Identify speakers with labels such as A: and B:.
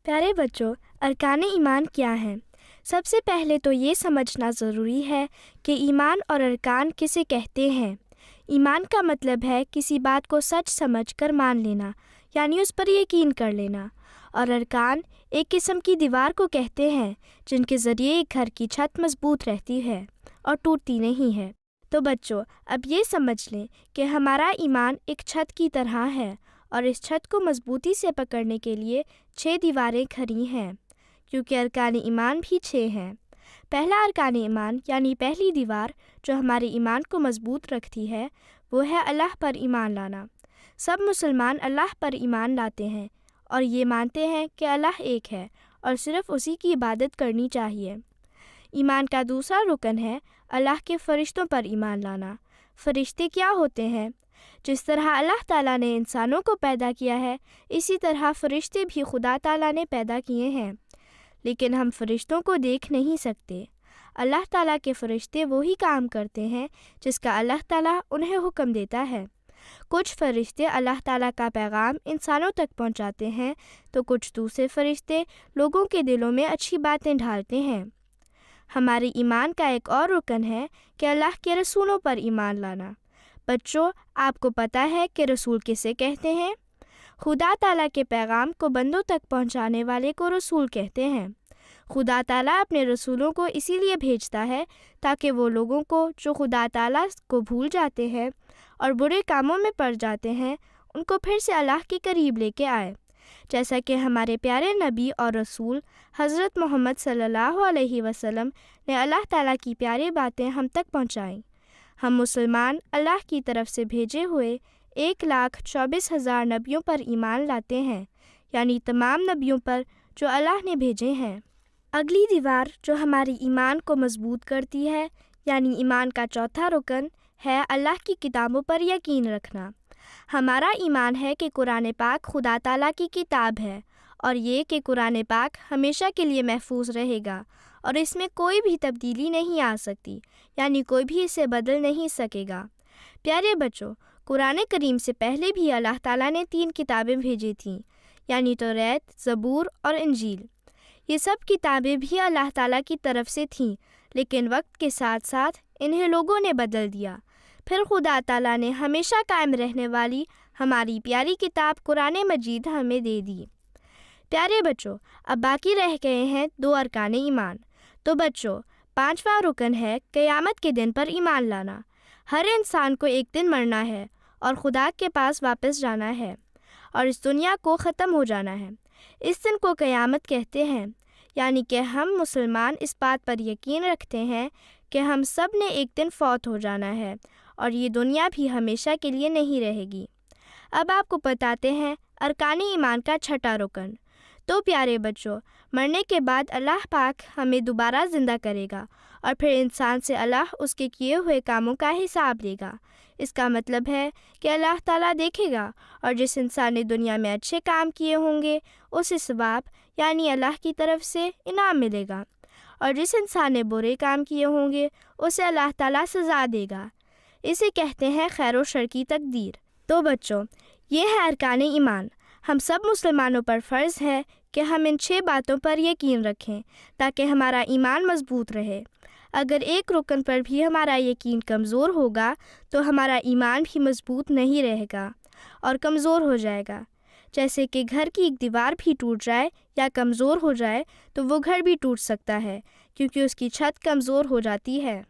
A: پیارے بچوں، ارکان ایمان کیا ہیں؟ سب سے پہلے تو یہ سمجھنا ضروری ہے کہ ایمان اور ارکان کسے کہتے ہیں۔ ایمان کا مطلب ہے کسی بات کو سچ سمجھ کر مان لینا، یعنی اس پر یقین کر لینا، اور ارکان ایک قسم کی دیوار کو کہتے ہیں جن کے ذریعے ایک گھر کی چھت مضبوط رہتی ہے اور ٹوٹتی نہیں ہے۔ تو بچوں، اب یہ سمجھ لیں کہ ہمارا ایمان ایک چھت کی طرح ہے، اور اس چھت کو مضبوطی سے پکڑنے کے لیے 6 دیواریں کھڑی ہیں، کیونکہ ارکان ایمان بھی 6 ہیں۔ پہلا ارکان ایمان یعنی پہلی دیوار جو ہمارے ایمان کو مضبوط رکھتی ہے، وہ ہے اللہ پر ایمان لانا۔ سب مسلمان اللہ پر ایمان لاتے ہیں اور یہ مانتے ہیں کہ اللہ ایک ہے اور صرف اسی کی عبادت کرنی چاہیے۔ ایمان کا دوسرا رکن ہے اللہ کے فرشتوں پر ایمان لانا۔ فرشتے کیا ہوتے ہیں؟ جس طرح اللہ تعالیٰ نے انسانوں کو پیدا کیا ہے، اسی طرح فرشتے بھی خدا تعالیٰ نے پیدا کیے ہیں، لیکن ہم فرشتوں کو دیکھ نہیں سکتے۔ اللہ تعالیٰ کے فرشتے وہی کام کرتے ہیں جس کا اللہ تعالیٰ انہیں حکم دیتا ہے۔ کچھ فرشتے اللہ تعالیٰ کا پیغام انسانوں تک پہنچاتے ہیں، تو کچھ دوسرے فرشتے لوگوں کے دلوں میں اچھی باتیں ڈالتے ہیں۔ ہمارے ایمان کا ایک اور رکن ہے کہ اللہ کے رسولوں پر ایمان لانا۔ بچوں، آپ کو پتہ ہے کہ رسول کسے کہتے ہیں؟ خدا تعالیٰ کے پیغام کو بندوں تک پہنچانے والے کو رسول کہتے ہیں۔ خدا تعالیٰ اپنے رسولوں کو اسی لیے بھیجتا ہے تاکہ وہ لوگوں کو جو خدا تعالیٰ کو بھول جاتے ہیں اور برے کاموں میں پڑ جاتے ہیں، ان کو پھر سے اللہ کے قریب لے کے آئے، جیسا کہ ہمارے پیارے نبی اور رسول حضرت محمد صلی اللہ علیہ وسلم نے اللہ تعالیٰ کی پیاری باتیں ہم تک پہنچائیں۔ ہم مسلمان اللہ کی طرف سے بھیجے ہوئے 1,24,000 نبیوں پر ایمان لاتے ہیں، یعنی تمام نبیوں پر جو اللہ نے بھیجے ہیں۔ اگلی دیوار جو ہماری ایمان کو مضبوط کرتی ہے، یعنی ایمان کا چوتھا رکن ہے اللہ کی کتابوں پر یقین رکھنا۔ ہمارا ایمان ہے کہ قرآن پاک خدا تعالیٰ کی کتاب ہے، اور یہ کہ قرآن پاک ہمیشہ کے لیے محفوظ رہے گا اور اس میں کوئی بھی تبدیلی نہیں آ سکتی، یعنی کوئی بھی اسے بدل نہیں سکے گا۔ پیارے بچوں، قرآن کریم سے پہلے بھی اللہ تعالیٰ نے 3 کتابیں بھیجی تھیں، یعنی توریت، زبور اور انجیل۔ یہ سب کتابیں بھی اللہ تعالیٰ کی طرف سے تھیں، لیکن وقت کے ساتھ ساتھ انہیں لوگوں نے بدل دیا۔ پھر خدا تعالیٰ نے ہمیشہ قائم رہنے والی ہماری پیاری کتاب قرآن مجید ہمیں دے دی۔ پیارے بچوں، اب باقی رہ گئے ہیں 2 ارکان ایمان۔ تو بچوں، 5واں رکن ہے قیامت کے دن پر ایمان لانا۔ ہر انسان کو ایک دن مرنا ہے اور خدا کے پاس واپس جانا ہے اور اس دنیا کو ختم ہو جانا ہے۔ اس دن کو قیامت کہتے ہیں، یعنی کہ ہم مسلمان اس بات پر یقین رکھتے ہیں کہ ہم سب نے ایک دن فوت ہو جانا ہے اور یہ دنیا بھی ہمیشہ کے لیے نہیں رہے گی۔ اب آپ کو بتاتے ہیں ارکان ایمان کا 6واں رکن۔ تو پیارے بچوں، مرنے کے بعد اللہ پاک ہمیں دوبارہ زندہ کرے گا اور پھر انسان سے اللہ اس کے کیے ہوئے کاموں کا حساب لے گا۔ اس کا مطلب ہے کہ اللہ تعالیٰ دیکھے گا اور جس انسان نے دنیا میں اچھے کام کیے ہوں گے اسے ثواب یعنی اللہ کی طرف سے انعام ملے گا، اور جس انسان نے برے کام کیے ہوں گے اسے اللہ تعالیٰ سزا دے گا۔ اسے کہتے ہیں خیر و شر کی تقدیر۔ تو بچوں، یہ ہے ارکان ایمان۔ ہم سب مسلمانوں پر فرض ہے کہ ہم ان 6 باتوں پر یقین رکھیں تاکہ ہمارا ایمان مضبوط رہے۔ اگر ایک رکن پر بھی ہمارا یقین کمزور ہوگا تو ہمارا ایمان بھی مضبوط نہیں رہے گا اور کمزور ہو جائے گا۔ جیسے کہ گھر کی ایک دیوار بھی ٹوٹ جائے یا کمزور ہو جائے تو وہ گھر بھی ٹوٹ سکتا ہے، کیونکہ اس کی چھت کمزور ہو جاتی ہے۔